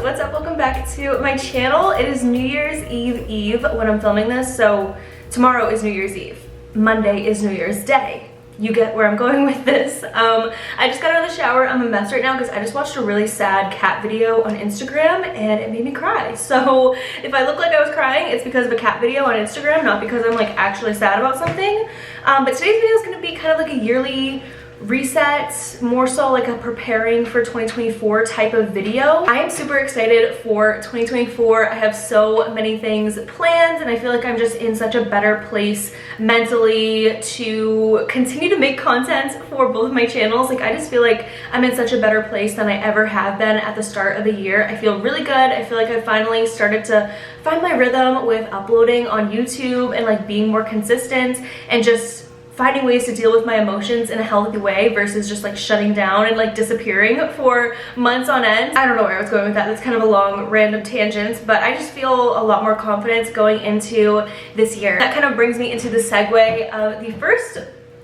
what's up? Welcome back to my channel. It is New Year's Eve when I'm filming this, so tomorrow is New Year's Eve. Monday is New Year's Day. You get where I'm going with this. I just got out of the shower. I'm a mess right now because I just watched a really sad cat video on Instagram and it made me cry. So if I look like I was crying, it's because of a cat video on Instagram, not because I'm like actually sad about something. But today's video is going to be kind of like a yearly reset, more so like a preparing for 2024 type of video. I am super excited for 2024. I have so many things planned and I feel like I'm just in such a better place mentally to continue to make content for both of my channels. Like I just feel like I'm in such a better place than I ever have been at the start of the year. I feel really good. I feel like I finally started to find my rhythm with uploading on YouTube and like being more consistent and just finding ways to deal with my emotions in a healthy way versus just like shutting down and like disappearing for months on end. I don't know where I was going with that. That's kind of a long random tangent, but I just feel a lot more confidence going into this year. That kind of brings me into the segue of the first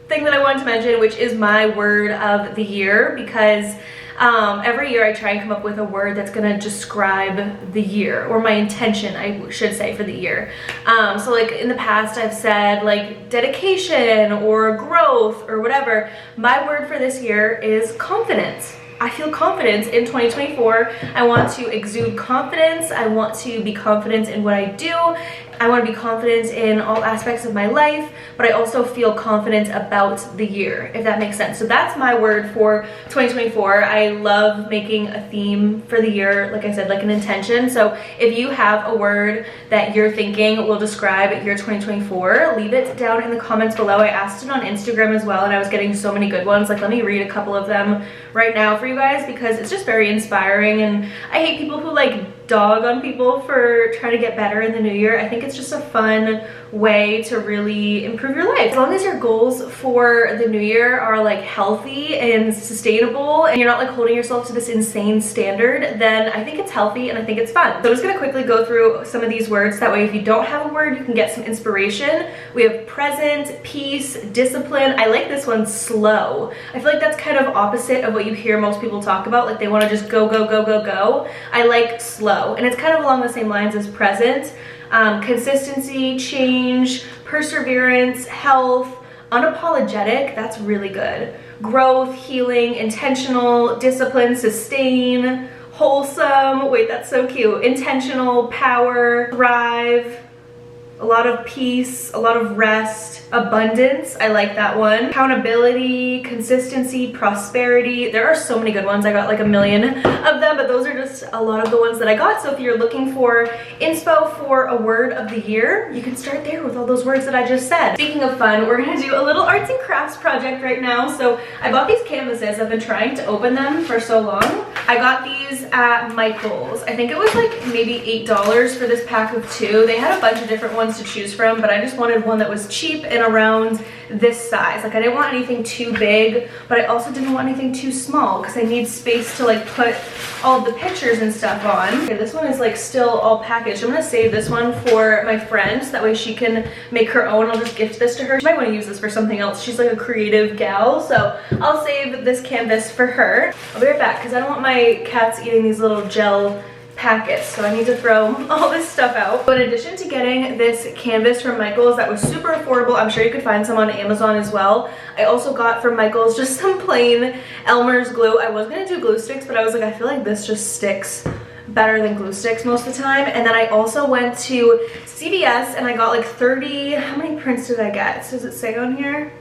thing that I wanted to mention, which is my word of the year, because every year I try and come up with a word that's gonna describe the year, or my intention, I should say, for the year. So like in the past I've said like dedication or growth or whatever. My word for this year is confidence. I feel confident in 2024. I want to exude confidence. I want to be confident in what I do. I want to be confident in all aspects of my life, but I also feel confident about the year, if that makes sense. So that's my word for 2024. I love making a theme for the year, like I said, like an intention. So if you have a word that you're thinking will describe your 2024, leave it down in the comments below. I asked it on Instagram as well, and I was getting so many good ones. Like, let me read a couple of them right now for you guys because it's just very inspiring, and I hate people who like dog on people for trying to get better in the new year. I think it's just a fun way to really improve your life. As long as your goals for the new year are like healthy and sustainable and you're not like holding yourself to this insane standard, then I think it's healthy and I think it's fun. So I'm just gonna quickly go through some of these words. That way if you don't have a word, you can get some inspiration. We have present, peace, discipline. I like this one, slow. I feel like that's kind of opposite of what you hear most people talk about. Like they wanna just go, go, go, go, go. I like slow, and it's kind of along the same lines as present. Consistency, change, perseverance, health, unapologetic, that's really good. Growth, healing, intentional, discipline, sustain, wholesome, wait, that's so cute. Intentional, power, thrive, a lot of peace, a lot of rest, abundance, I like that one. Accountability, consistency, prosperity. There are so many good ones. I got like a million of them, but those are just a lot of the ones that I got. So if you're looking for inspo for a word of the year, you can start there with all those words that I just said. Speaking of fun, we're gonna do a little arts and crafts project right now. So I bought these canvases. I've been trying to open them for so long. I got these at Michael's. I think it was like maybe $8 for this pack of 2. They had a bunch of different ones to choose from, but I just wanted one that was cheap and around this size. Like I didn't want anything too big, but I also didn't want anything too small because I need space to like put all of the pictures and stuff on. Okay, this one is like still all packaged. I'm gonna save this one for my friend so that way she can make her own. I'll just gift this to her. She might want to use this for something else. She's like a creative gal, so I'll save this canvas for her. I'll be right back because I don't want my cats eating these little gel packets, so I need to throw all this stuff out. But in addition to getting this canvas from Michael's that was super affordable, I'm sure you could find some on Amazon as well, I also got from Michael's just some plain Elmer's glue. I was gonna do glue sticks, but I was like, I feel like this just sticks better than glue sticks most of the time. And then I also went to CVS and I got like 30, how many prints did I get? Does it say on here?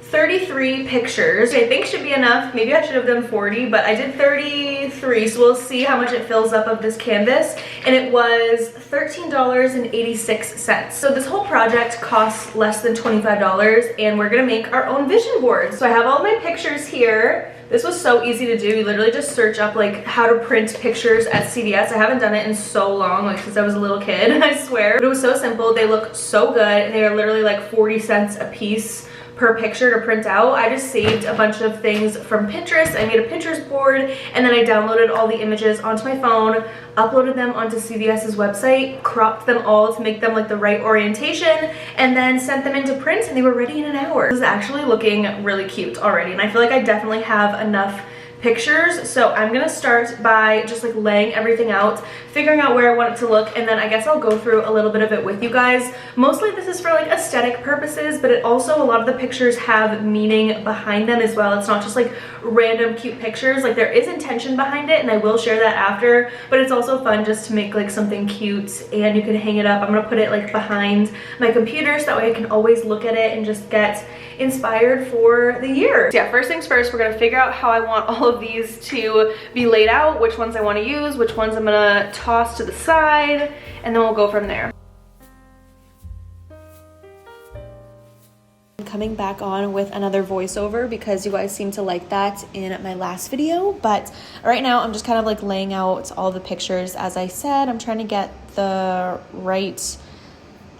33 pictures, which I think should be enough. Maybe I should have done 40, but I did 33, so we'll see how much it fills up of this canvas. And it was $13.86. So this whole project costs less than $25, and we're gonna make our own vision board. So I have all my pictures here. This was so easy to do. You literally just search up like how to print pictures at CVS. I haven't done it in so long, like since I was a little kid, I swear. But it was so simple. They look so good, and they are literally like 40 cents a piece per picture to print out. I just saved a bunch of things from Pinterest. I made a Pinterest board, and then I downloaded all the images onto my phone, uploaded them onto CVS's website, cropped them all to make them like the right orientation, and then sent them into print, and they were ready in an hour. This is actually looking really cute already, and I feel like I definitely have enough pictures. So I'm gonna start by just like laying everything out, figuring out where I want it to look, and then I guess I'll go through a little bit of it with you guys. Mostly this is for like aesthetic purposes, but it also, a lot of the pictures have meaning behind them as well. It's not just like random cute pictures. Like there is intention behind it, and I will share that after, but it's also fun just to make like something cute and you can hang it up. I'm gonna put it like behind my computer so that way I can always look at it and just get inspired for the year. So yeah, first things first, we're gonna figure out how I want all of these to be laid out, which ones I want to use, which ones I'm gonna toss to the side, and then we'll go from there. Coming back on with another voiceover because you guys seem to like that in my last video, but right now I'm just kind of like laying out all the pictures. As I said, I'm trying to get the right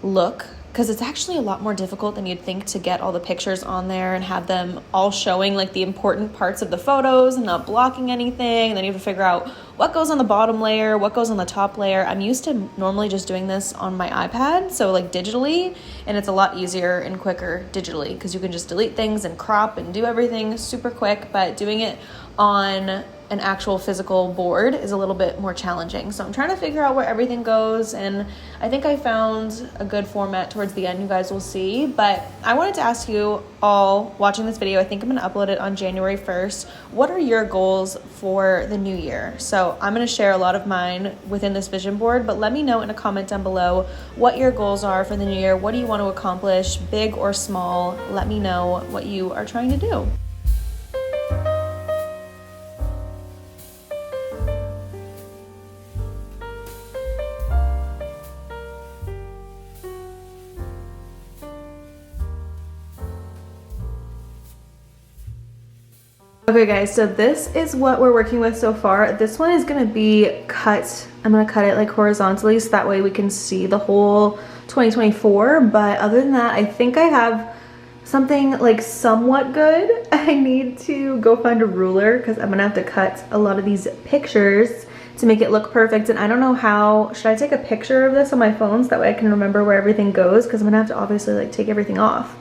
look because it's actually a lot more difficult than you'd think to get all the pictures on there and have them all showing like the important parts of the photos and not blocking anything. And then you have to figure out what goes on the bottom layer, what goes on the top layer. I'm used to normally just doing this on my iPad, so like digitally, and it's a lot easier and quicker digitally because you can just delete things and crop and do everything super quick, but doing it on an actual physical board is a little bit more challenging. So I'm trying to figure out where everything goes, and I think I found a good format towards the end, you guys will see. But I wanted to ask you all watching this video, I think I'm gonna upload it on January 1st. What are your goals for the new year? So I'm gonna share a lot of mine within this vision board, but let me know in a comment down below what your goals are for the new year. What do you want to accomplish, big or small? Let me know what you are trying to do. Okay guys, so this is what we're working with so far. This one is gonna be cut. I'm gonna cut it like horizontally so that way we can see the whole 2024. But other than that, I think I have something like somewhat good. I need to go find a ruler because I'm gonna have to cut a lot of these pictures to make it look perfect. And I don't know how, should I take a picture of this on my phone so that way I can remember where everything goes? Because I'm gonna have to obviously like take everything off.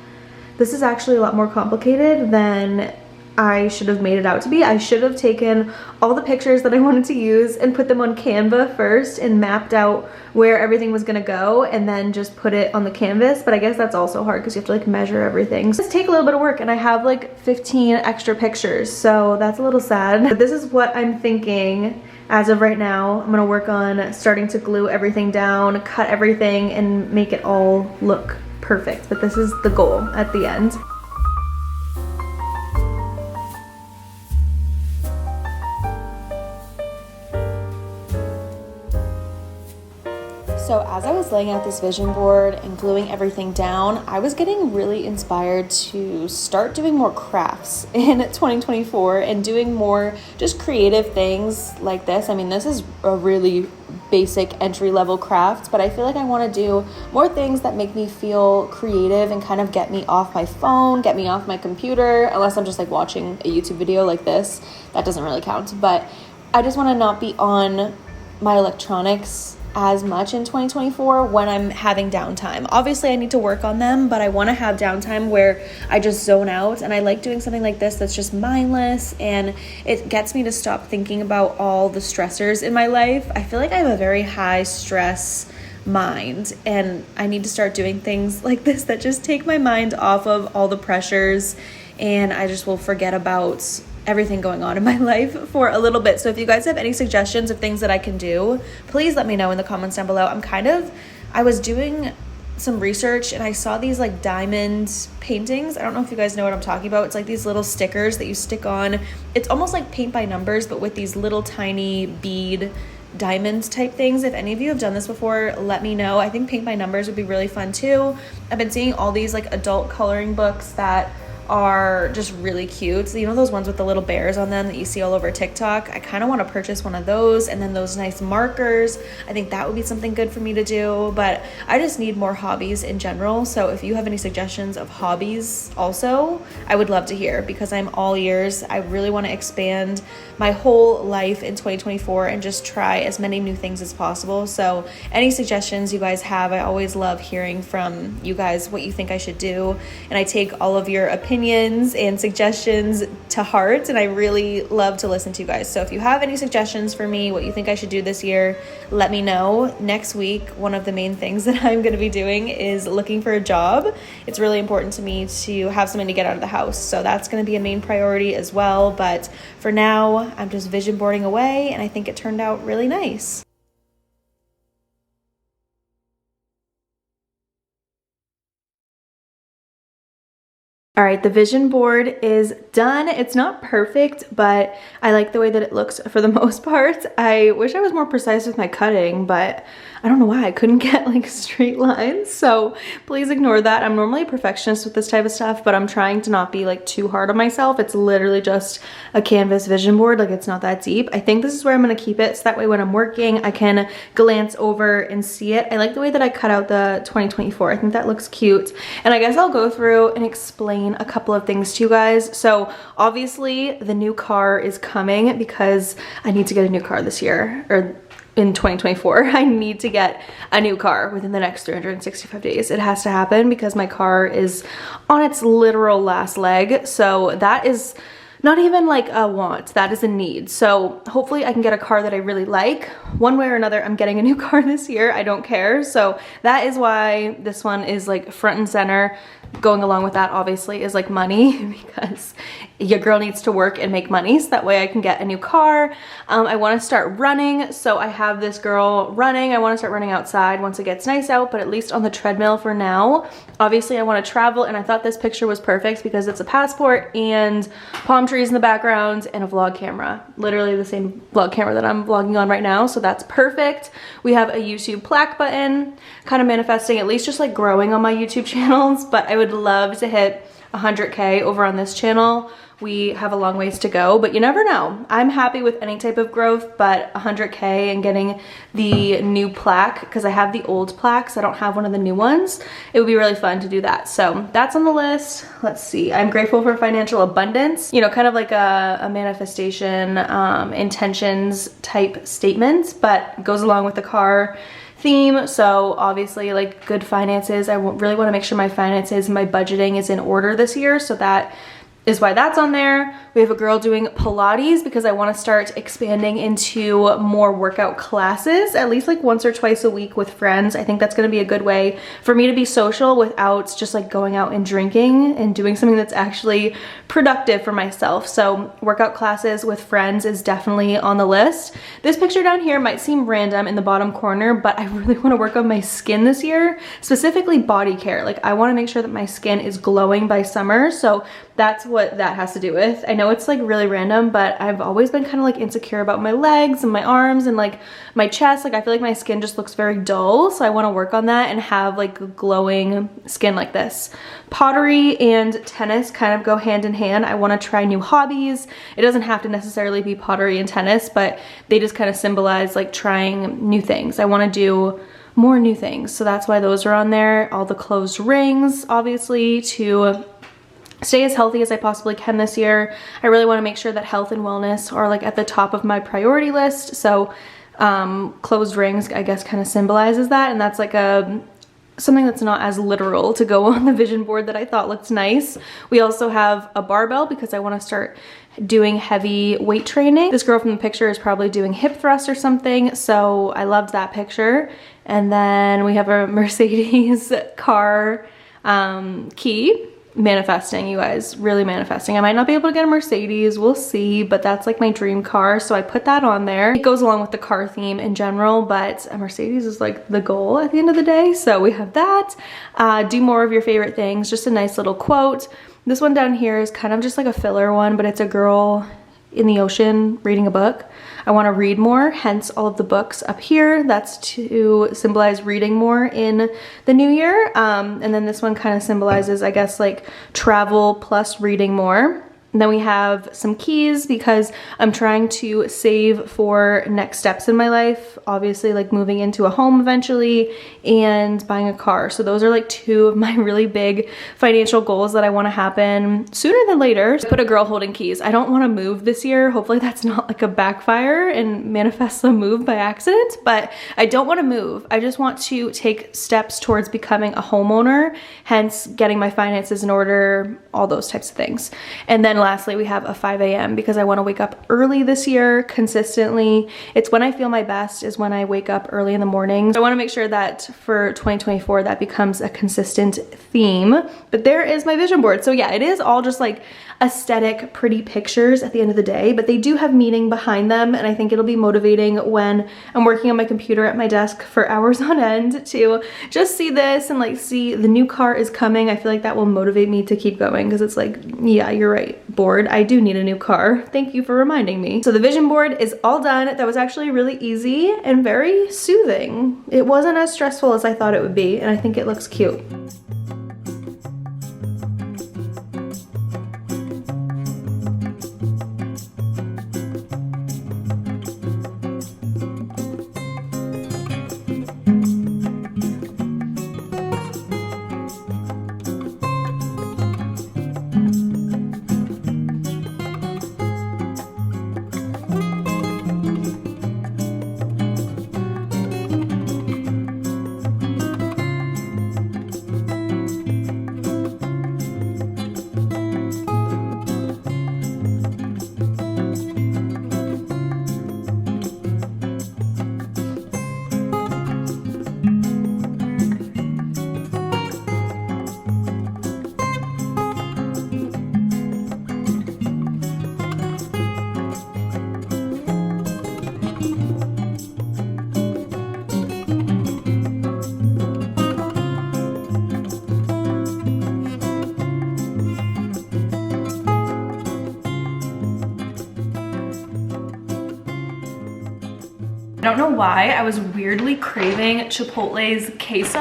This is actually a lot more complicated than I should have made it out to be. I should have taken all the pictures that I wanted to use and put them on Canva first and mapped out where everything was gonna go and then just put it on the canvas. But I guess that's also hard because you have to like measure everything. So it's take a little bit of work, and I have like 15 extra pictures, so that's a little sad. But this is what I'm thinking as of right now. I'm gonna work on starting to glue everything down, cut everything, and make it all look perfect. But this is the goal at the end. So as I was laying out this vision board and gluing everything down, I was getting really inspired to start doing more crafts in 2024 and doing more just creative things like this. I mean, this is a really basic entry-level craft, but I feel like I want to do more things that make me feel creative and kind of get me off my phone, get me off my computer, unless I'm just like watching a YouTube video like this. That doesn't really count, but I just want to not be on my electronics as much in 2024 when I'm having downtime. Obviously I need to work on them, but I want to have downtime where I just zone out, and I like doing something like this that's just mindless, and it gets me to stop thinking about all the stressors in my life. I feel like I have a very high stress mind, and I need to start doing things like this that just take my mind off of all the pressures, and I just will forget about everything going on in my life for a little bit. So if you guys have any suggestions of things that I can do, please let me know in the comments down below. I was doing some research and I saw these like diamond paintings. I don't know if you guys know what I'm talking about. It's like these little stickers that you stick on. It's almost like paint by numbers, but with these little tiny bead diamonds type things. If any of you have done this before, let me know. I think paint by numbers would be really fun too. I've been seeing all these like adult coloring books that are just really cute. So, you know those ones with the little bears on them that you see all over TikTok? I kind of want to purchase one of those, and then those nice markers. I think that would be something good for me to do, but I just need more hobbies in general. So if you have any suggestions of hobbies also, I would love to hear, because I'm all ears. I really want to expand my whole life in 2024 and just try as many new things as possible. So any suggestions you guys have, I always love hearing from you guys what you think I should do, and I take all of your opinions opinions and suggestions to heart, and I really love to listen to you guys. So if you have any suggestions for me, what you think I should do this year, let me know. Next week, one of the main things that I'm going to be doing is looking for a job. It's really important to me to have something to get out of the house, so that's going to be a main priority as well. But for now, I'm just vision boarding away, and I think it turned out really nice. All right, the vision board is done. It's not perfect, but I like the way that it looks for the most part. I wish I was more precise with my cutting, but I don't know why I couldn't get like straight lines. So please ignore that. I'm normally a perfectionist with this type of stuff, but I'm trying to not be like too hard on myself. It's literally just a canvas vision board. Like, it's not that deep. I think this is where I'm gonna keep it, so that way when I'm working, I can glance over and see it. I like the way that I cut out the 2024. I think that looks cute. And I guess I'll go through and explain a couple of things to you guys. So obviously the new car is coming because I need to get a new car this year, or in 2024. I need to get a new car within the next 365 days. It has to happen because my car is on its literal last leg. So that is not even like a want, that is a need. So hopefully I can get a car that I really like. One way or another, I'm getting a new car this year. I don't care. So that is why this one is like front and center. Going along with that obviously is like money, because your girl needs to work and make money, so that way I can get a new car. I want to start running, so I have this girl running. I want to start running outside once it gets nice out, but at least on the treadmill for now. Obviously I want to travel, and I thought this picture was perfect because it's a passport and palm trees in the background and a vlog camera, literally the same vlog camera that I'm vlogging on right now, so that's perfect. We have a YouTube plaque button, kind of manifesting at least just like growing on my YouTube channels, but I would love to hit 100K over on this channel. We have a long ways to go, but you never know. I'm happy with any type of growth, but 100K and getting the new plaque, because I have the old plaques, I don't have one of the new ones. It would be really fun to do that. So that's on the list. Let's see. I'm grateful for financial abundance, you know, kind of like a manifestation, intentions type statement, but goes along with the car theme. So obviously like good finances. I really want to make sure my finances and my budgeting is in order this year, so that is why that's on there. We have a girl doing Pilates because I want to start expanding into more workout classes, at least like once or twice a week with friends. I think that's going to be a good way for me to be social without just like going out and drinking, and doing something that's actually productive for myself. So workout classes with friends is definitely on the list. This picture down here might seem random in the bottom corner, but I really want to work on my skin this year, specifically body care. Like, I want to make sure that my skin is glowing by summer. So that's what that has to do with. I know it's like really random, but I've always been kind of like insecure about my legs and my arms and like my chest. Like, I feel like my skin just looks very dull, so I want to work on that and have like glowing skin like this. Pottery and tennis kind of go hand in hand. I want to try new hobbies. It doesn't have to necessarily be pottery and tennis, but they just kind of symbolize like trying new things. I want to do more new things, so that's why those are on there. All the closed rings, obviously, to stay as healthy as I possibly can this year. I really want to make sure that health and wellness are like at the top of my priority list. So closed rings, I guess, kind of symbolizes that, and that's like something that's not as literal to go on the vision board that I thought looked nice. We also have a barbell because I want to start doing heavy weight training. This girl from the picture is probably doing hip thrust or something, so I loved that picture. And then we have a Mercedes car key. Manifesting, you guys, really manifesting. I might not be able to get a Mercedes, we'll see, but that's like my dream car, so I put that on there. It goes along with the car theme in general, but a Mercedes is like the goal at the end of the day, so we have that. Do more of your favorite things, just a nice little quote. This one down here is kind of just like a filler one, but it's a girl in the ocean reading a book. I want to read more, hence all of the books up here. That's to symbolize reading more in the new year. And then this one kind of symbolizes, I guess, like travel plus reading more. And then we have some keys because I'm trying to save for next steps in my life. Obviously, like moving into a home eventually and buying a car. So those are like two of my really big financial goals that I want to happen sooner than later. Put a girl holding keys. I don't want to move this year. Hopefully that's not like a backfire and manifest a move by accident, but I don't want to move. I just want to take steps towards becoming a homeowner, hence getting my finances in order, all those types of things. And then lastly, we have a 5 a.m. because I want to wake up early this year consistently. It's when I feel my best is when I wake up early in the morning. So I want to make sure that for 2024 that becomes a consistent theme. But there is my vision board. So yeah, it is all just like aesthetic, pretty pictures at the end of the day, but they do have meaning behind them. And I think it'll be motivating when I'm working on my computer at my desk for hours on end to just see this and like see the new car is coming. I feel like that will motivate me to keep going because it's like, yeah, you're right, board. I do need a new car. Thank you for reminding me. So the vision board is all done. That was actually really easy and very soothing. It wasn't as stressful as I thought it would be, and I think it looks cute. I don't know why, I was weirdly craving Chipotle's queso,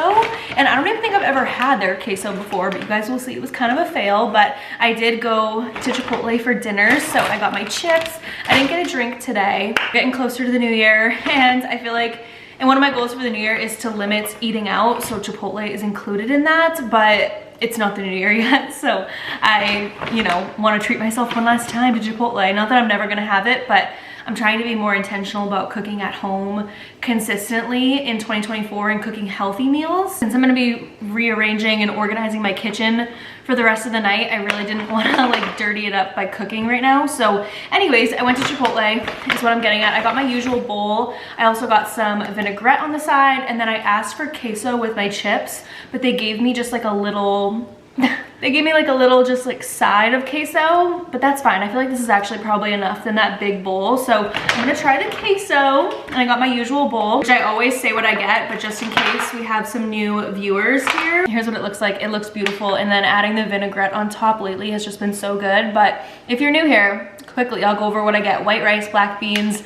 and I don't even think I've ever had their queso before, but you guys will see it was kind of a fail. But I did go to Chipotle for dinner, so I got my chips. I didn't get a drink today. Getting closer to the new year, and I feel like, and one of my goals for the new year is to limit eating out, so Chipotle is included in that, but it's not the new year yet, so I, you know, want to treat myself one last time to Chipotle. Not that I'm never gonna have it, but I'm trying to be more intentional about cooking at home consistently in 2024 and cooking healthy meals. Since I'm gonna be rearranging and organizing my kitchen for the rest of the night, I really didn't wanna like dirty it up by cooking right now. So anyways, I went to Chipotle, is what I'm getting at. I got my usual bowl. I also got some vinaigrette on the side, and then I asked for queso with my chips, but they gave me just like a little, they gave me like a little just like side of queso, but that's fine. I feel like this is actually probably enough in that big bowl. So I'm gonna try the queso, and I got my usual bowl, which I always say what I get, but just in case we have some new viewers here. Here's what it looks like. It looks beautiful, and then adding the vinaigrette on top lately has just been so good. But if you're new here, quickly I'll go over what I get. White rice, black beans,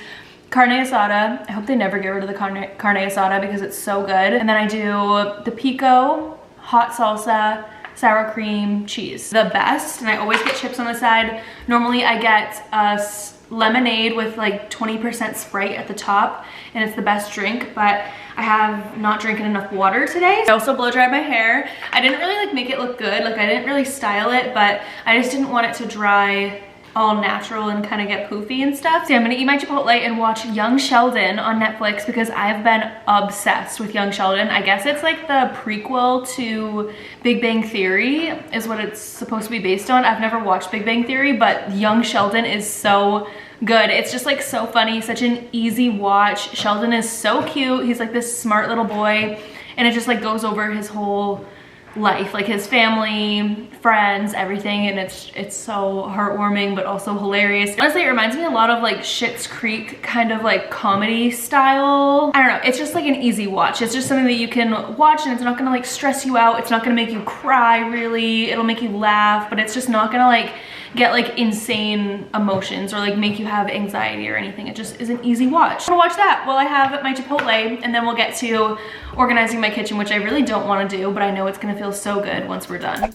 carne asada. I hope they never get rid of the carne asada because it's so good. And then I do the pico, hot salsa, sour cream, cheese. The best, and I always get chips on the side. Normally I get a lemonade with like 20% Sprite at the top, and it's the best drink, but I have not drinking enough water today. I also blow dried my hair. I didn't really like make it look good, like I didn't really style it, but I just didn't want it to dry all natural and kind of get poofy and stuff. So I'm gonna eat my Chipotle and watch Young Sheldon on Netflix because I've been obsessed with Young Sheldon. I guess it's like the prequel to Big Bang Theory is what it's supposed to be based on. I've never watched Big Bang Theory, but Young Sheldon is so good. It's just like so funny, such an easy watch. Sheldon is so cute. He's like this smart little boy, and it just like goes over his whole life, like his family, friends, everything, and it's so heartwarming but also hilarious. Honestly, it reminds me a lot of like Schitt's Creek kind of like comedy style. I don't know, it's just like an easy watch. It's just something that you can watch, and it's not gonna like stress you out. It's not gonna make you cry really. It'll make you laugh, but it's just not gonna like get like insane emotions or like make you have anxiety or anything. It just is an easy watch. I'm gonna watch that while I have my Chipotle, and then we'll get to organizing my kitchen, which I really don't want to do, but I know it's gonna feel so good once we're done.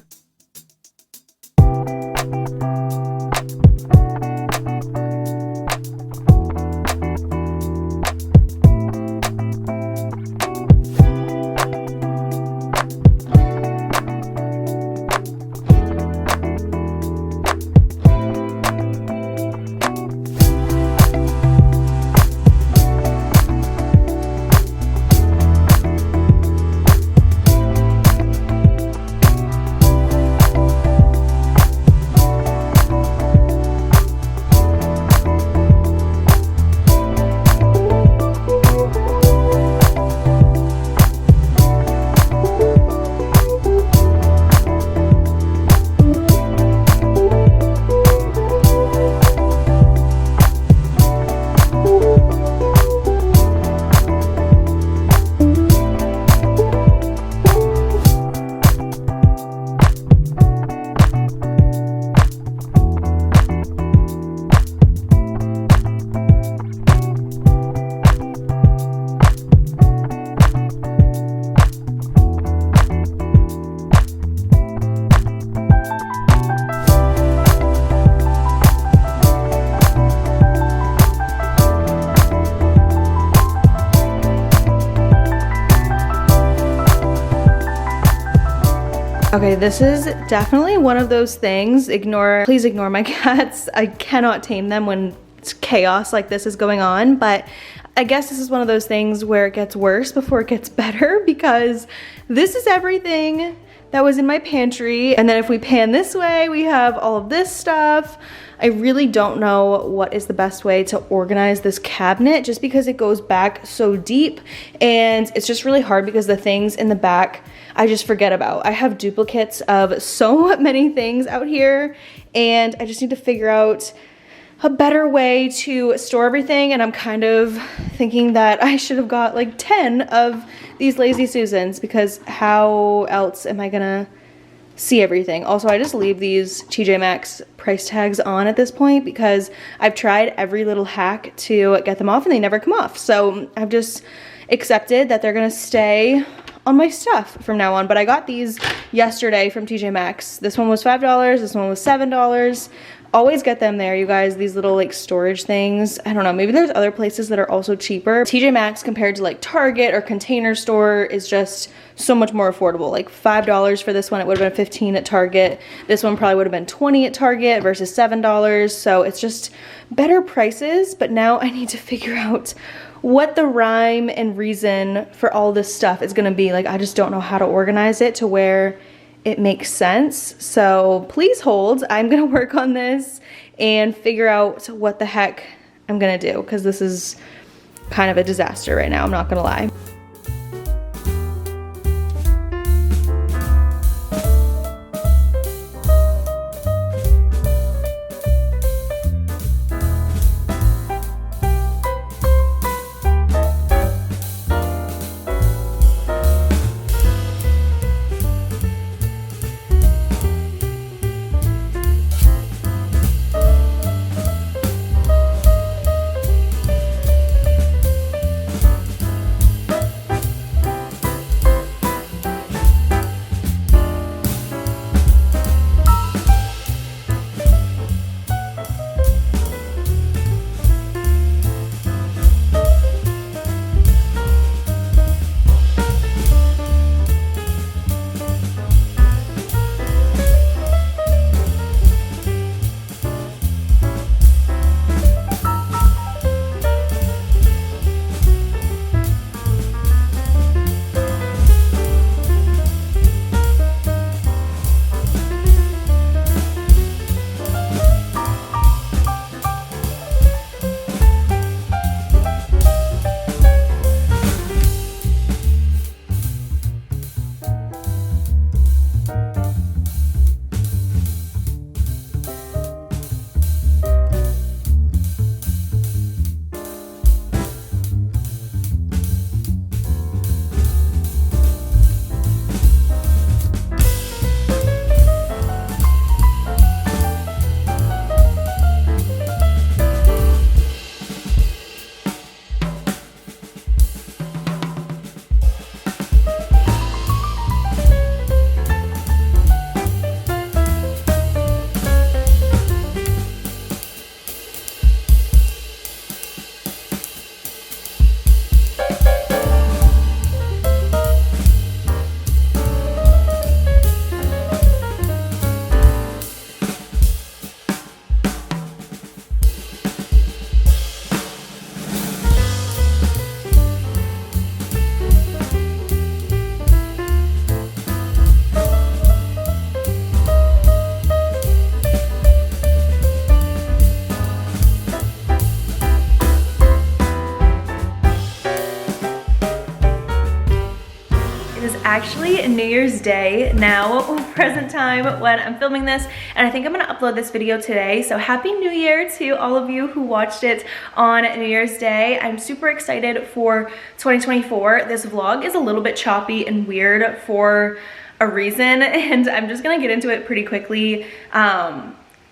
Okay, this is definitely one of those things. Please ignore my cats. I cannot tame them when chaos like this is going on, but I guess this is one of those things where it gets worse before it gets better, because this is everything that was in my pantry. And then if we pan this way, we have all of this stuff. I really don't know what is the best way to organize this cabinet, just because it goes back so deep, and it's just really hard because the things in the back I just forget about. I have duplicates of so many things out here, and I just need to figure out a better way to store everything. And I'm kind of thinking that I should have got like 10 of these Lazy Susans, because how else am I gonna see everything? Also, I just leave these TJ Maxx price tags on at this point because I've tried every little hack to get them off and they never come off. So I've just accepted that they're gonna stay on my stuff from now on. But I got these yesterday from TJ Maxx. This one was $5, this one was $7. Always get them there, you guys, these little like storage things. I don't know, maybe there's other places that are also cheaper. TJ Maxx compared to like Target or Container Store is just so much more affordable. Like $5 for this one, it would have been $15 at Target. This one probably would have been $20 at Target versus $7. So it's just better prices. But now I need to figure out what the rhyme and reason for all this stuff is gonna be. Like, I just don't know how to organize it to where it makes sense. So please hold. I'm gonna work on this and figure out what the heck I'm gonna do, because this is kind of a disaster right now, I'm not gonna lie. Actually New Year's Day now, present time when I'm filming this, and I think I'm gonna upload this video today. So happy New Year to all of you who watched it on New Year's Day. I'm super excited for 2024. This vlog is a little bit choppy and weird for a reason, and I'm just gonna get into it pretty quickly.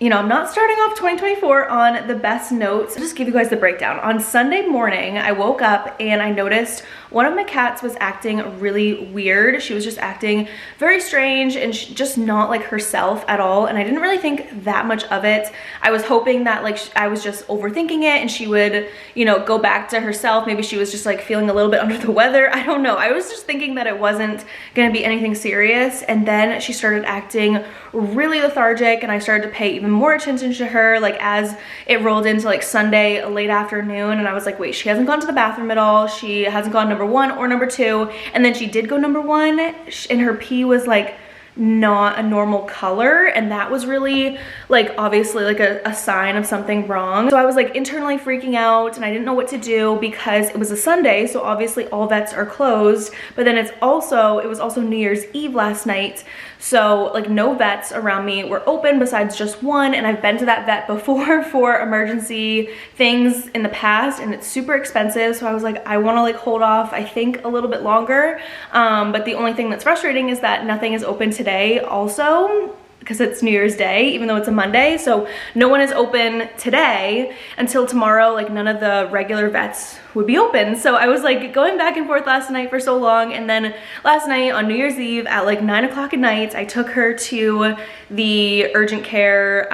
you know, I'm not starting off 2024 on the best notes. I'll just give you guys the breakdown. On Sunday morning, I woke up and I noticed one of my cats was acting really weird. She was just acting very strange and just not like herself at all. And I didn't really think that much of it. I was hoping that like I was just overthinking it and she would, you know, go back to herself. Maybe she was just like feeling a little bit under the weather. I don't know. I was just thinking that it wasn't gonna be anything serious. And then she started acting really lethargic and I started to pay even more attention to her like as it rolled into like Sunday late afternoon, and I was like, wait, she hasn't gone to the bathroom at all. She hasn't gone number 1 or number 2, and then she did go number 1 and her pee was like not a normal color, and that was really like obviously like a sign of something wrong. So I was like internally freaking out and I didn't know what to do because it was a Sunday, so obviously all vets are closed, but then it was also New Year's Eve last night, so like no vets around me were open besides just one, and I've been to that vet before for emergency things in the past and it's super expensive, so I was like, I want to like hold off I think a little bit longer, but the only thing that's frustrating is that nothing is open today also because it's New Year's Day, even though it's a Monday, so no one is open today until tomorrow. Like none of the regular vets would be open, so I was like going back and forth last night for so long, and then last night on New Year's Eve at like 9 o'clock at night I took her to the urgent care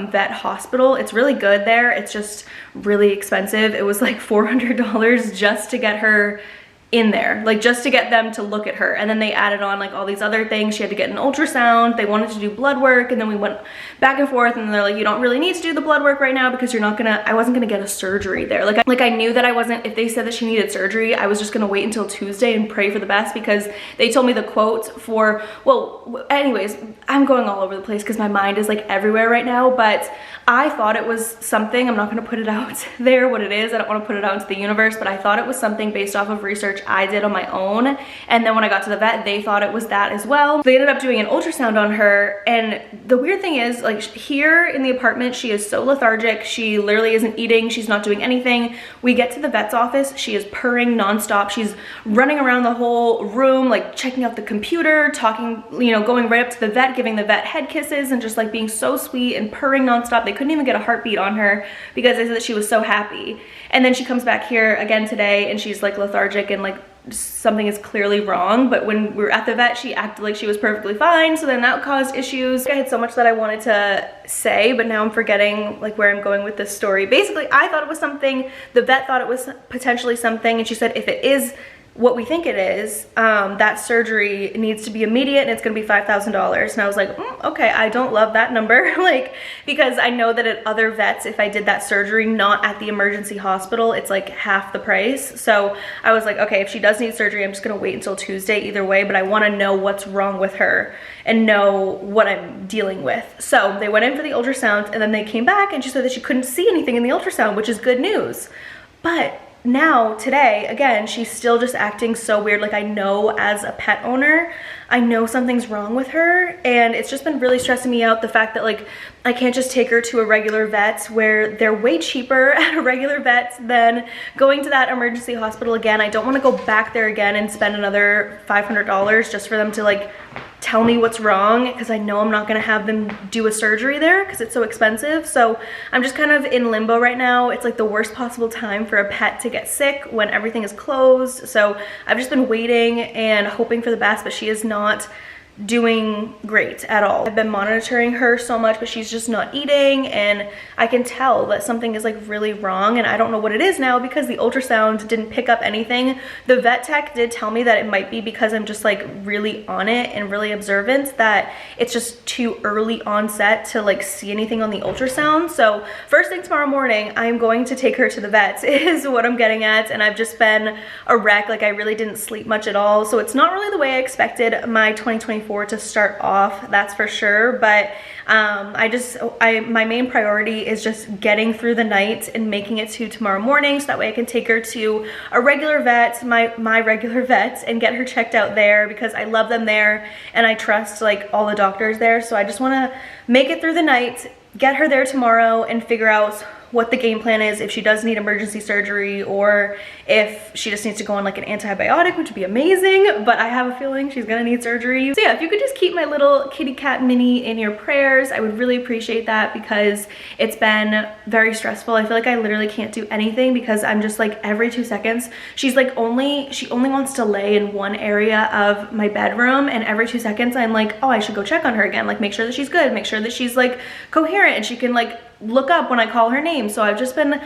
vet hospital. It's really good there, it's just really expensive. It was like $400 just to get her in there, like just to get them to look at her, and then they added on like all these other things. She had to get an ultrasound, they wanted to do blood work, and then we went back and forth, and they're like, you don't really need to do the blood work right now because I wasn't gonna get a surgery there. Like I knew that I wasn't, if they said that she needed surgery, I was just gonna wait until Tuesday and pray for the best, because they told me the quote for, well, anyways, I'm going all over the place because my mind is like everywhere right now, but I thought it was something, I'm not gonna put it out there what it is, I don't wanna put it out into the universe, but I thought it was something based off of research I did on my own, and then when I got to the vet, they thought it was that as well. They ended up doing an ultrasound on her, and the weird thing is, like here in the apartment, she is so lethargic, she literally isn't eating, she's not doing anything. We get to the vet's office, she is purring nonstop, she's running around the whole room, like checking out the computer, talking, you know, going right up to the vet, giving the vet head kisses, and just like being so sweet and purring nonstop. They couldn't even get a heartbeat on her because they said that she was so happy. And then she comes back here again today and she's like lethargic and like something is clearly wrong, but when we were at the vet she acted like she was perfectly fine, so then that caused issues. I had so much that I wanted to say, but now I'm forgetting like where I'm going with this story. Basically, I thought it was something, the vet thought it was potentially something, and she said if it is what we think it is, that surgery needs to be immediate and it's gonna be $5,000. And I was like, okay, I don't love that number, like, because I know that at other vets, if I did that surgery not at the emergency hospital, it's like half the price. So I was like, okay, if she does need surgery, I'm just gonna wait until Tuesday either way, but I wanna know what's wrong with her and know what I'm dealing with. So they went in for the ultrasound and then they came back and she said that she couldn't see anything in the ultrasound, which is good news. But now today again she's still just acting so weird. Like I know as a pet owner, I know something's wrong with her, and it's just been really stressing me out, the fact that like I can't just take her to a regular vet where they're way cheaper at a regular vet than going to that emergency hospital again. I don't want to go back there again and spend another $500 just for them to like tell me what's wrong, because I know I'm not gonna have them do a surgery there because it's so expensive. So I'm just kind of in limbo right now. It's like the worst possible time for a pet to get sick when everything is closed. So I've just been waiting and hoping for the best, but she is not doing great at all. I've been monitoring her so much, but she's just not eating, and I can tell that something is like really wrong, and I don't know what it is now because the ultrasound didn't pick up anything. The vet tech did tell me that it might be because I'm just like really on it and really observant, that it's just too early onset to like see anything on the ultrasound. So first thing tomorrow morning, I'm going to take her to the vet is what I'm getting at, and I've just been a wreck. Like I really didn't sleep much at all, so it's not really the way I expected my 2024 to start off, that's for sure. But my main priority is just getting through the night and making it to tomorrow morning, so that way I can take her to a regular vet, my regular vet, and get her checked out there, because I love them there and I trust like all the doctors there. So I just want to make it through the night, get her there tomorrow, and figure out what the game plan is, if she does need emergency surgery or if she just needs to go on like an antibiotic, which would be amazing, but I have a feeling she's gonna need surgery. So yeah, if you could just keep my little kitty cat Minnie in your prayers, I would really appreciate that, because it's been very stressful. I feel like I literally can't do anything because I'm just like every 2 seconds, she's like she only wants to lay in one area of my bedroom, and every 2 seconds I'm like, oh, I should go check on her again, like make sure that she's good, make sure that she's like coherent and she can like look up when I call her name. So I've just been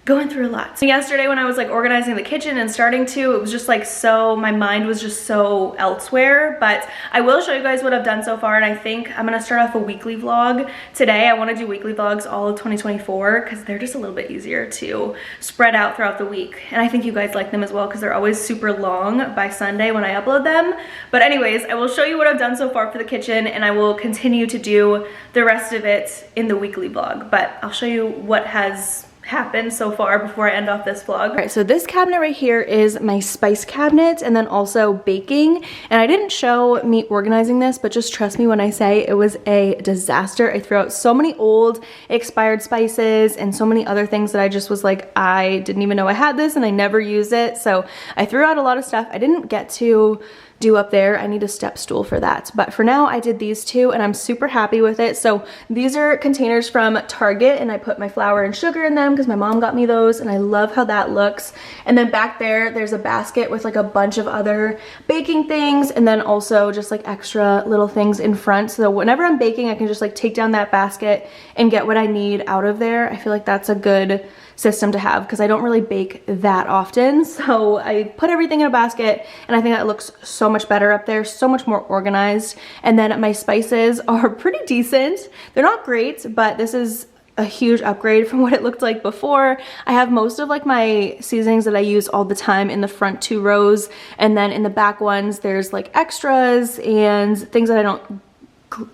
going through a lot. So yesterday when I was like organizing the kitchen and starting to, it was just like so, my mind was just so elsewhere. But I will show you guys what I've done so far, and I think I'm gonna start off a weekly vlog today. I want to do weekly vlogs all of 2024 because they're just a little bit easier to spread out throughout the week, and I think you guys like them as well because they're always super long by Sunday when I upload them. But anyways, I will show you what I've done so far for the kitchen, and I will continue to do the rest of it in the weekly vlog, but I'll show you what has happened so far before I end off this vlog. All right, so this cabinet right here is my spice cabinet, and then also baking. And I didn't show me organizing this, but just trust me when I say it was a disaster. I threw out so many old expired spices and so many other things that I just was like, I didn't even know I had this and I never use it. So I threw out a lot of stuff. I didn't get to do up there. I need a step stool for that. But for now, I did these two and I'm super happy with it. So these are containers from Target, and I put my flour and sugar in them because my mom got me those, and I love how that looks. And then back there, there's a basket with like a bunch of other baking things, and then also just like extra little things in front. So whenever I'm baking, I can just like take down that basket and get what I need out of there. I feel like that's a good system to have because I don't really bake that often. So I put everything in a basket, and I think that looks so much better up there, so much more organized. And then my spices are pretty decent. They're not great, but this is a huge upgrade from what it looked like before. I have most of like my seasonings that I use all the time in the front 2 rows, and then in the back ones there's like extras and things that I don't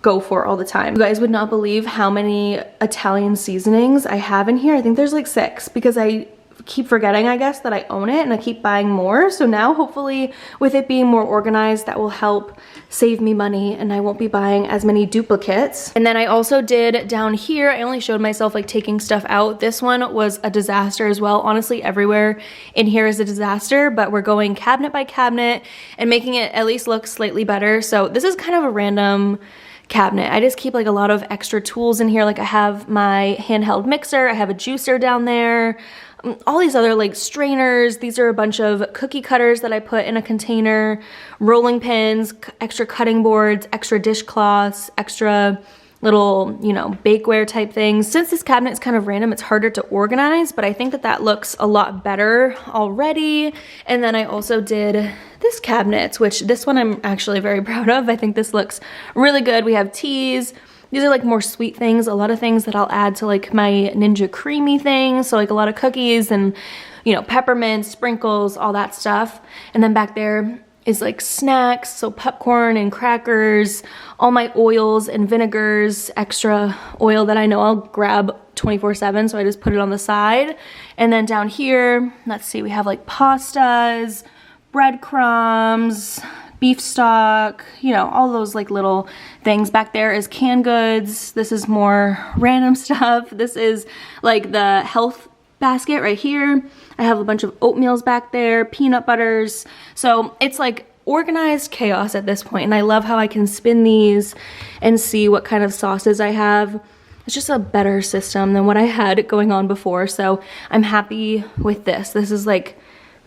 go for all the time. You guys would not believe how many Italian seasonings I have in here. I think there's like 6 because I keep forgetting, I guess, that I own it, and I keep buying more. So now hopefully with it being more organized, that will help save me money and I won't be buying as many duplicates. And then I also did down here, I only showed myself like taking stuff out. This one was a disaster as well. Honestly, everywhere in here is a disaster, but we're going cabinet by cabinet and making it at least look slightly better. So this is kind of a random cabinet. I just keep like a lot of extra tools in here. Like I have my handheld mixer, I have a juicer down there, all these other like strainers. These are a bunch of cookie cutters that I put in a container, rolling pins, extra cutting boards, extra dishcloths, extra little, you know, bakeware type things. Since this cabinet is kind of random, it's harder to organize, but I think that that looks a lot better already. And then I also did this cabinet, which this one I'm actually very proud of. I think this looks really good. We have teas. These are like more sweet things, a lot of things that I'll add to like my Ninja Creamy things. So like a lot of cookies and, you know, peppermint, sprinkles, all that stuff. And then back there is like snacks, so popcorn and crackers, all my oils and vinegars, extra oil that I know I'll grab 24/7, so I just put it on the side. And then down here, let's see, we have like pastas, breadcrumbs, beef stock, you know, all those like little things. Back there is canned goods. This is more random stuff. This is like the health basket right here. I have a bunch of oatmeals back there, peanut butters. So it's like organized chaos at this point, and I love how I can spin these and see what kind of sauces I have. It's just a better system than what I had going on before, so I'm happy with this. This is like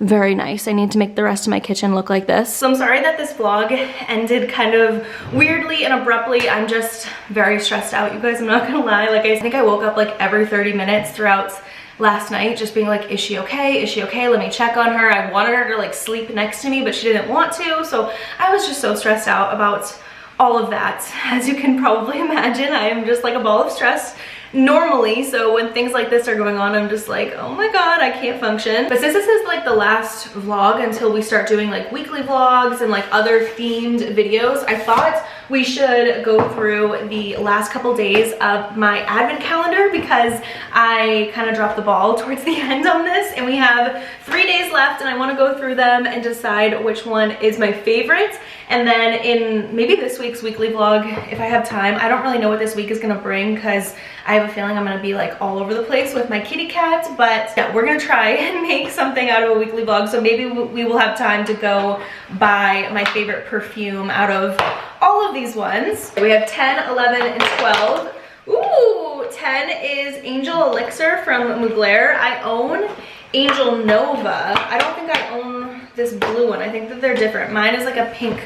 very nice. I need to make the rest of my kitchen look like this. So I'm sorry that this vlog ended kind of weirdly and abruptly. I'm just very stressed out, you guys, I'm not gonna lie. Like I think I woke up like every 30 minutes throughout last night just being like, is she okay? Is she okay? Let me check on her. I wanted her to like sleep next to me, but she didn't want to. So I was just so stressed out about all of that. As you can probably imagine, I am just like a ball of stress normally, so when things like this are going on, I'm just like, oh my god, I can't function. But since this is like the last vlog until we start doing like weekly vlogs and like other themed videos, I thought we should go through the last couple days of my advent calendar because I kind of dropped the ball towards the end on this, and we have 3 days left, and I want to go through them and decide which one is my favorite. And then in maybe this week's weekly vlog, if I have time, I don't really know what this week is gonna bring because I have a feeling I'm gonna be like all over the place with my kitty cat, but yeah, we're gonna try and make something out of a weekly vlog. So maybe we will have time to go buy my favorite perfume out of all of these ones. We have 10, 11, and 12. Ooh, 10 is Angel Elixir from Mugler. I own Angel Nova. I don't think I own this blue one. I think that they're different. Mine is like a pink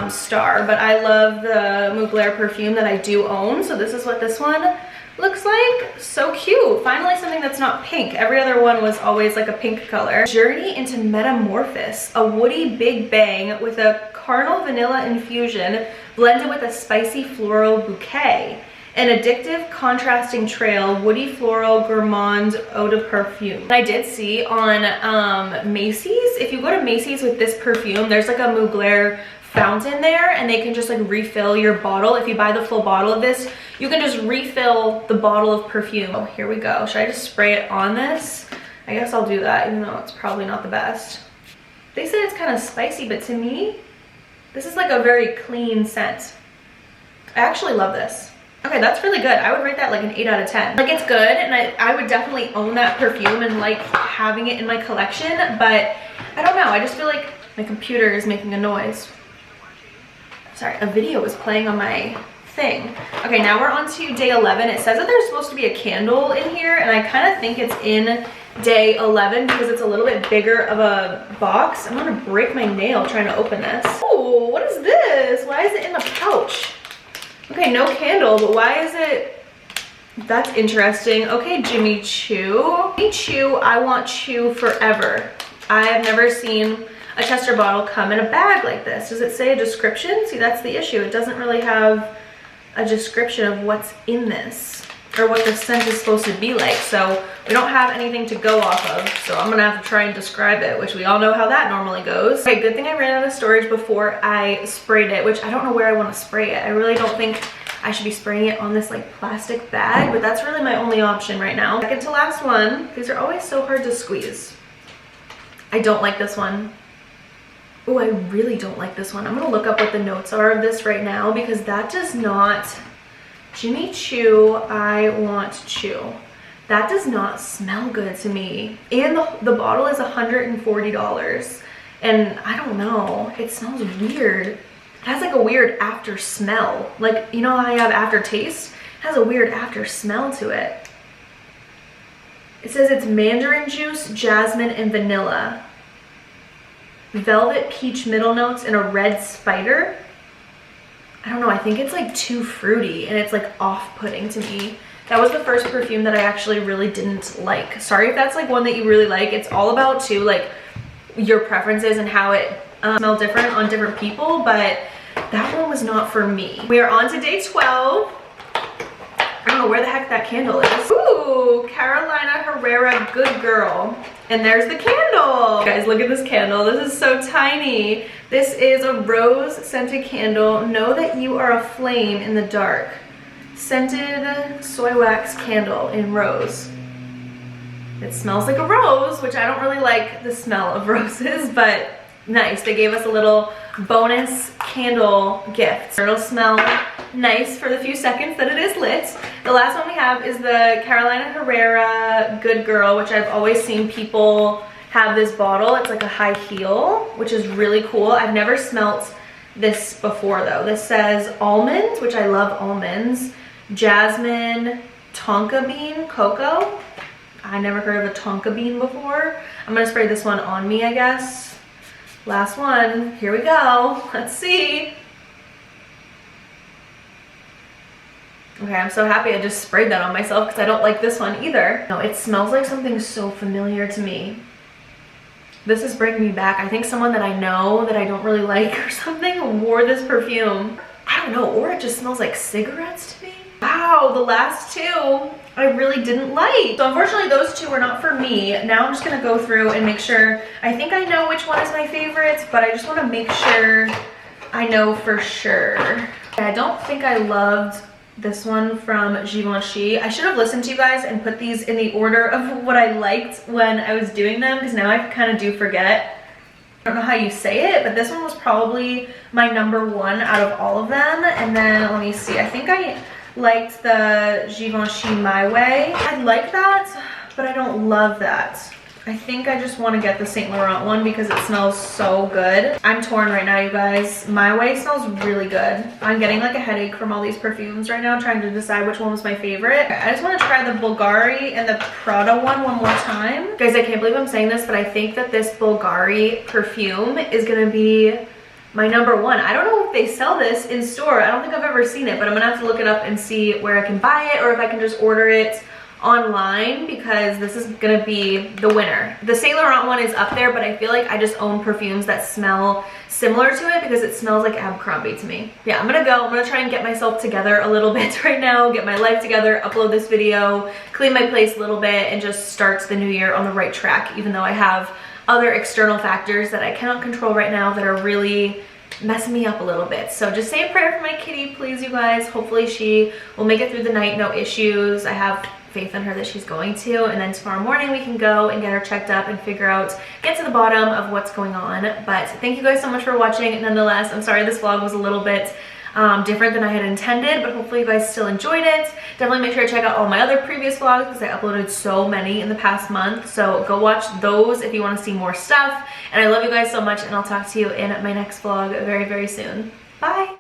star, but I love the Mugler perfume that I do own. So this is what this one looks like. So cute. Finally something that's not pink. Every other one was always like a pink color. Journey into Metamorphosis, a woody big bang with a caramel vanilla infusion blended with a spicy floral bouquet. An addictive contrasting trail, woody floral gourmand eau de perfume. I did see on Macy's, if you go to Macy's with this perfume, there's like a Mugler fountain there, and they can just like refill your bottle. If you buy the full bottle of this, you can just refill the bottle of perfume. Oh, here we go. Should I just spray it on this? I guess I'll do that, even though it's probably not the best. They said it's kind of spicy, but to me, this is like a very clean scent. I actually love this. Okay, that's really good. I would rate that like an 8 out of 10. Like, it's good, and I would definitely own that perfume and like having it in my collection, but I don't know. I just feel like my computer is making a noise. Sorry, a video is playing on my thing. Okay, now we're on to day 11. It says that there's supposed to be a candle in here, and I kind of think it's in day 11 because it's a little bit bigger of a box. I'm gonna break my nail trying to open this. Oh, what is this? Why is it in the pouch? Okay, no candle, but why is it? That's interesting. Okay, Jimmy Choo. Jimmy Choo, I want Choo forever. I have never seen a tester bottle come in a bag like this. Does it say a description? See, that's the issue. It doesn't really have a description of what's in this or what the scent is supposed to be like. So we don't have anything to go off of. So I'm gonna have to try and describe it, which we all know how that normally goes. Okay, good thing I ran out of storage before I sprayed it, which I don't know where I want to spray it. I really don't think I should be spraying it on this like plastic bag, but that's really my only option right now. Second to last one. These are always so hard to squeeze. I don't like this one. Oh, I really don't like this one. I'm gonna look up what the notes are of this right now because that does not, Jimmy Choo, I want Choo. That does not smell good to me. And the bottle is $140. And I don't know, it smells weird. It has like a weird after smell. Like, you know how I have aftertaste? It has a weird after smell to it. It says it's mandarin juice, jasmine, and vanilla. Velvet peach middle notes and a red spider. I don't know, I think it's like too fruity and it's like off-putting to me. That was the first perfume that I actually really didn't like. Sorry if that's like one that you really like. It's all about too like your preferences and how it smells different on different people, but that one was not for me. We are on to day 12. I don't know where the heck that candle is. Ooh, Carolina Herrera Good Girl. And there's the candle. Guys, look at this candle. This is so tiny. This is a rose scented candle. Know that you are a flame in the dark. Scented soy wax candle in rose. It smells like a rose, which I don't really like the smell of roses, but nice. They gave us a little bonus candle gift. It'll smell nice for the few seconds that it is lit. The last one we have is the Carolina Herrera Good Girl, which I've always seen people have this bottle. It's like a high heel, which is really cool. I've never smelt this before though. This says almonds, which I love almonds, jasmine, tonka bean, cocoa. I never heard of a tonka bean before. I'm gonna spray this one on me, I guess. Last one, here we go. Let's see. Okay, I'm so happy I just sprayed that on myself because I don't like this one either. No, it smells like something so familiar to me. This is bringing me back. I think someone that I know that I don't really like or something wore this perfume. I don't know, or it just smells like cigarettes to me. Wow, the last two I really didn't like. So unfortunately those two were not for me. Now I'm just gonna go through and make sure. I think I know which one is my favorite, but I just wanna make sure I know for sure. I don't think I loved this one from Givenchy. I should have listened to you guys and put these in the order of what I liked when I was doing them, because now I kind of do forget. I don't know how you say it, but this one was probably my #1 out of all of them. And then let me see, I think I liked the Givenchy My Way. I like that, but I don't love that. I think I just want to get the Saint Laurent one because it smells so good. I'm torn right now, you guys. My Way smells really good. I'm getting like a headache from all these perfumes right now, trying to decide which one was my favorite. I just want to try the Bulgari and the Prada one more time. Guys, I can't believe I'm saying this, but I think that this Bulgari perfume is going to be my #1. I don't know if they sell this in store. I don't think I've ever seen it, but I'm going to have to look it up and see where I can buy it or if I can just order it online, because this is gonna be the winner. The Saint Laurent one is up there, but I feel like I just own perfumes that smell similar to it because it smells like Abercrombie to me. Yeah, I'm gonna try and get myself together a little bit right now, get my life together, upload this video, clean my place a little bit, and just start the new year on the right track, even though I have other external factors that I cannot control right now that are really messing me up a little bit. So just say a prayer for my kitty, please, you guys. Hopefully she will make it through the night, no issues. I have faith in her that she's going to, and then tomorrow morning we can go and get her checked up and figure out, get to the bottom of what's going on. But thank you guys so much for watching. Nonetheless, I'm sorry this vlog was a little bit different than I had intended, but hopefully you guys still enjoyed it. Definitely make sure to check out all my other previous vlogs because I uploaded so many in the past month, so go watch those if you want to see more stuff. And I love you guys so much, and I'll talk to you in my next vlog very, very soon. Bye.